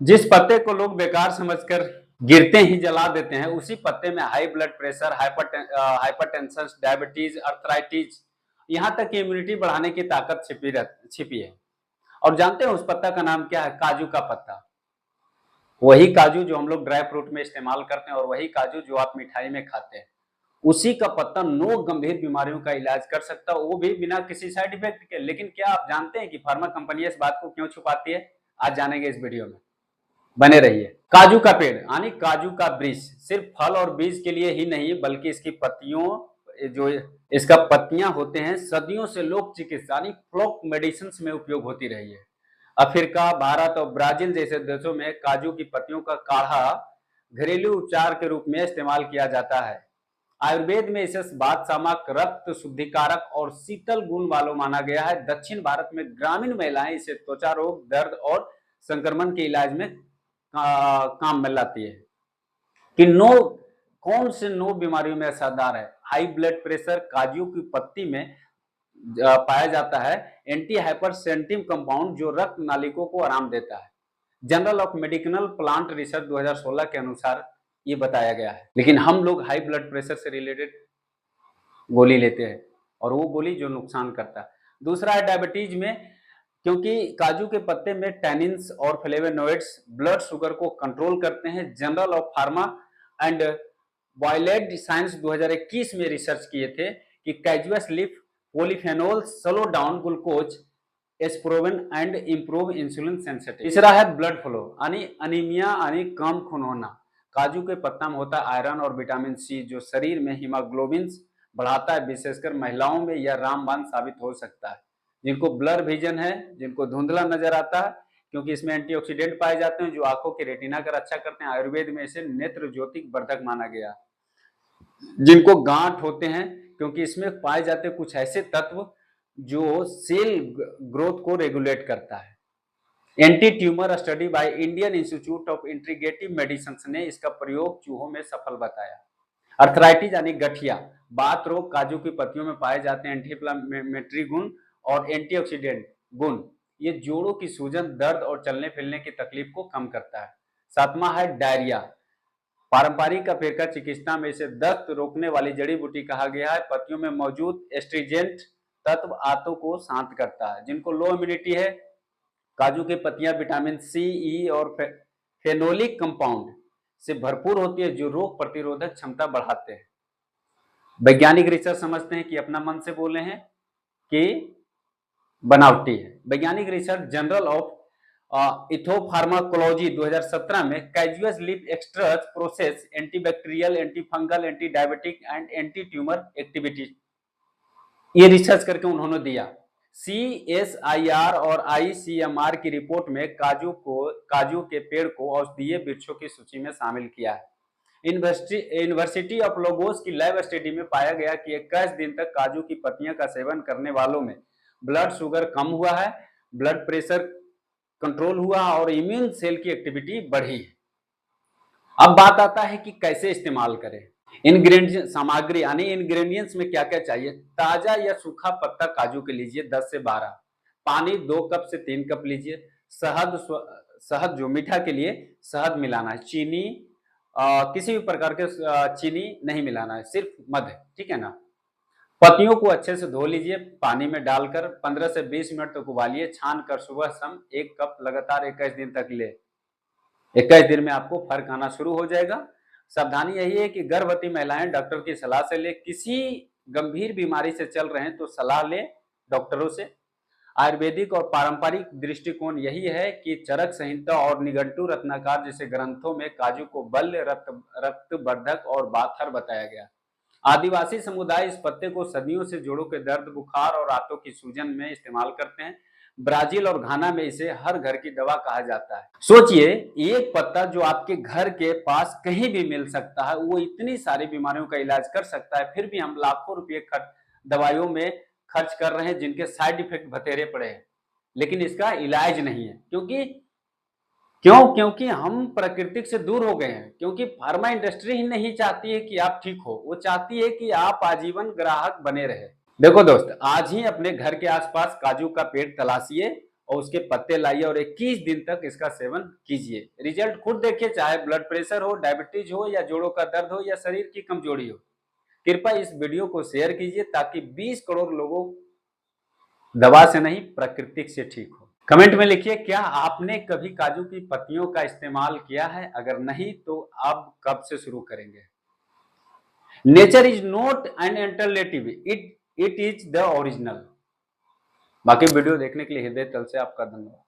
जिस पत्ते को लोग बेकार समझकर गिरते ही जला देते हैं, उसी पत्ते में high blood pressure, hypertension, diabetes, arthritis, यहाँ तक कि इम्यूनिटी बढ़ाने की ताकत छिपी है। और जानते हैं उस पत्ता का नाम क्या है? काजू का पत्ता। वही काजू जो हम लोग ड्राई फ्रूट में इस्तेमाल करते हैं और वही काजू जो आप मिठाई में खाते हैं, उसी का पत्ता 9 गंभीर बीमारियों का इलाज कर सकता है, वो भी बिना किसी साइड इफेक्ट के। लेकिन क्या आप जानते हैं कि फार्मा कंपनियां इस बात को क्यों छुपाती है? आज जानेंगे इस वीडियो में, बने रहिए। काजू का पेड़ यानी काजू का वृक्ष सिर्फ फल और बीज के लिए ही नहीं, बल्कि इसकी पत्तियों, जो इसका पत्तियां होते हैं, सदियों से लोक चिकित्सा यानी फ्लोक मेडिसिन में उपयोग होती रही है। अफ्रीका, भारत और ब्राजील जैसे देशों में काजू की पत्तियों का काढ़ा घरेलू उपचार के रूप में इस्तेमाल किया जाता है। आयुर्वेद में इसे बातसामक, रक्त शुद्धिकारक और शीतल गुण वालों माना गया है। दक्षिण भारत में ग्रामीण महिलाएं इसे त्वचा रोग, दर्द और संक्रमण के इलाज में काम में लाती है। कि कौन से 9 बीमारियों में असरदार है? हाई ब्लड प्रेशर काजू की पत्ती में पाया जाता है। एंटी हाइपरसेंटिव कंपाउंड जो रक्त नालिकों को आराम देता है। Journal of medical plant research 2016 के अनुसार ये बताया गया है। लेकिन हम लोग हाई ब्लड प्रेशर से रिलेटेड गोली लेते हैं और वो गोली जो नुकसान करता है। दूसरा है डायबिटीज में, क्योंकि काजू के पत्ते में टैनिन्स और फ्लेवोनोइड्स ब्लड शुगर को कंट्रोल करते हैं। Journal of pharma and biology science 2021 में रिसर्च किए थे कि cashews leaf polyphenol slow down glucose एस्प्रोवेन एंड इंप्रूव इंसुलिन सेंसिटिविटी। तीसरा है ब्लड फ्लो यानी अनीमिया यानी कम खून होना। काजू के पत्ता में होता है आयरन और विटामिन सी जो शरीर में हीमोग्लोबिन बढ़ाता है। विशेषकर महिलाओं में यह रामबाण साबित हो सकता है, जिनको ब्लर विजन है, जिनको धुंधला नजर आता है, क्योंकि इसमें एंटीऑक्सीडेंट पाए जाते हैं जो आंखों की रेटिना का रक्षा करते हैं। आयुर्वेद में इसे नेत्र ज्योतिक वर्धक माना गया। जिनको गांठ होते हैं, क्योंकि इसमें पाए जाते कुछ ऐसे तत्व जो सेल ग्रोथ को रेगुलेट करता है। Anti tumour study by Indian institute of integrative medicine ने इसका प्रयोग चूहों में सफल बताया। अर्थराइटिस यानी गठिया, बात रोग काजू की पत्तियों में पाए जाते हैं एंटी इंफ्लेमेटरी गुण और एंटीऑक्सीडेंट गुण। ये जोड़ों की सूजन, दर्द और चलने फिरने की तकलीफ को कम करता है। सातवां है डायरिया। पारंपरिक अफ्रीका चिकित्सा में इसे दस्त रोकने वाली जड़ी बूटी कहा गया है। पत्तियों में मौजूद एस्ट्रीजेंट तत्व आंतों को शांत करता है। जिनको लो इम्यूनिटी है, काजू की पत्तियां विटामिन सी, ई और फेनोलिक कंपाउंड से भरपूर होती है जो रोग प्रतिरोधक क्षमता बढ़ाते हैं। वैज्ञानिक रिसर्च समझते हैं कि अपना मन से बोले हैं कि बनावटी है। वैज्ञानिक रिसर्च जर्नल ऑफ इथोफार्माकोलॉजी 2017 में cashews leaf extract process antibacterial, antifungal, anti diabetic and anti tumour activity, ये रिसर्च करके उन्होंने दिया। CSIR और ICMR की रिपोर्ट में काजू के पेड़ को औषधीय वृक्षों की सूची में शामिल किया है। यूनिवर्सिटी ऑफ लोगोस की लैब स्टडी में पाया गया कि 21 दिन तक काजू की पत्तियां का सेवन करने वालों में ब्लड शुगर कम हुआ है, ब्लड प्रेशर कंट्रोल हुआ और इम्यून सेल की एक्टिविटी बढ़ी है। अब बात आता है कि कैसे इस्तेमाल करें। इंग्रेडिएंट सामग्री यानी इंग्रेडिएंट्स में क्या क्या चाहिए। ताजा या सूखा पत्ता काजू के लीजिए 10 से 12, पानी 2 कप से 3 कप लीजिए, शहद जो मीठा के लिए शहद मिलाना है, चीनी किसी भी प्रकार के चीनी नहीं मिलाना है, सिर्फ मध, ठीक है ना। पत्तियों को अच्छे से धो लीजिए, पानी में डालकर 15 से 20 मिनट तक उबालिए, छान कर सुबह शाम 1 कप लगातार 21 दिन तक ले। 21 दिन में आपको फर्क आना शुरू हो जाएगा। सावधानी यही है कि गर्भवती महिलाएं डॉक्टर की सलाह से ले, किसी गंभीर बीमारी से चल रहे हैं तो सलाह ले डॉक्टरों से। आयुर्वेदिक और पारंपरिक दृष्टिकोण यही है कि चरक संहिता और निघंटु रत्नाकर जैसे ग्रंथों में काजू को बल्य, रक्तवर्धक और बाथर बताया गया। आदिवासी समुदाय इस पत्ते को सदियों से जोड़ों के दर्द, बुखार और आंतों की सूजन में इस्तेमाल करते हैं। ब्राजील और घाना में इसे हर घर की दवा कहा जाता है। सोचिए, एक पत्ता जो आपके घर के पास कहीं भी मिल सकता है, वो इतनी सारी बीमारियों का इलाज कर सकता है, फिर भी हम लाखों रुपए दवाइयों में खर्च कर रहे हैं जिनके साइड इफेक्ट बतेरे पड़े हैं, लेकिन इसका इलाज नहीं है। क्योंकि हम प्रकृति से दूर हो गए हैं। क्योंकि फार्मा इंडस्ट्री ही नहीं चाहती है कि आप ठीक हो, वो चाहती है कि आप आजीवन ग्राहक बने रहे। देखो दोस्त, आज ही अपने घर के आसपास काजू का पेड़ तलाशिए और उसके पत्ते लाइए और 21 दिन तक इसका सेवन कीजिए। रिजल्ट खुद देखिए, चाहे ब्लड प्रेशर हो, डायबिटीज हो, या जोड़ों का दर्द हो, या शरीर की कमजोरी हो। कृपया इस वीडियो को शेयर कीजिए ताकि 20 करोड़ लोगों दवा से नहीं प्राकृतिक से ठीक हो। कमेंट में लिखिए, क्या आपने कभी काजू की पत्तियों का इस्तेमाल किया है? अगर नहीं तो अब कब से शुरू करेंगे? Nature is not an alternative, it is the original. बाकी वीडियो देखने के लिए हृदय तल से आपका धन्यवाद।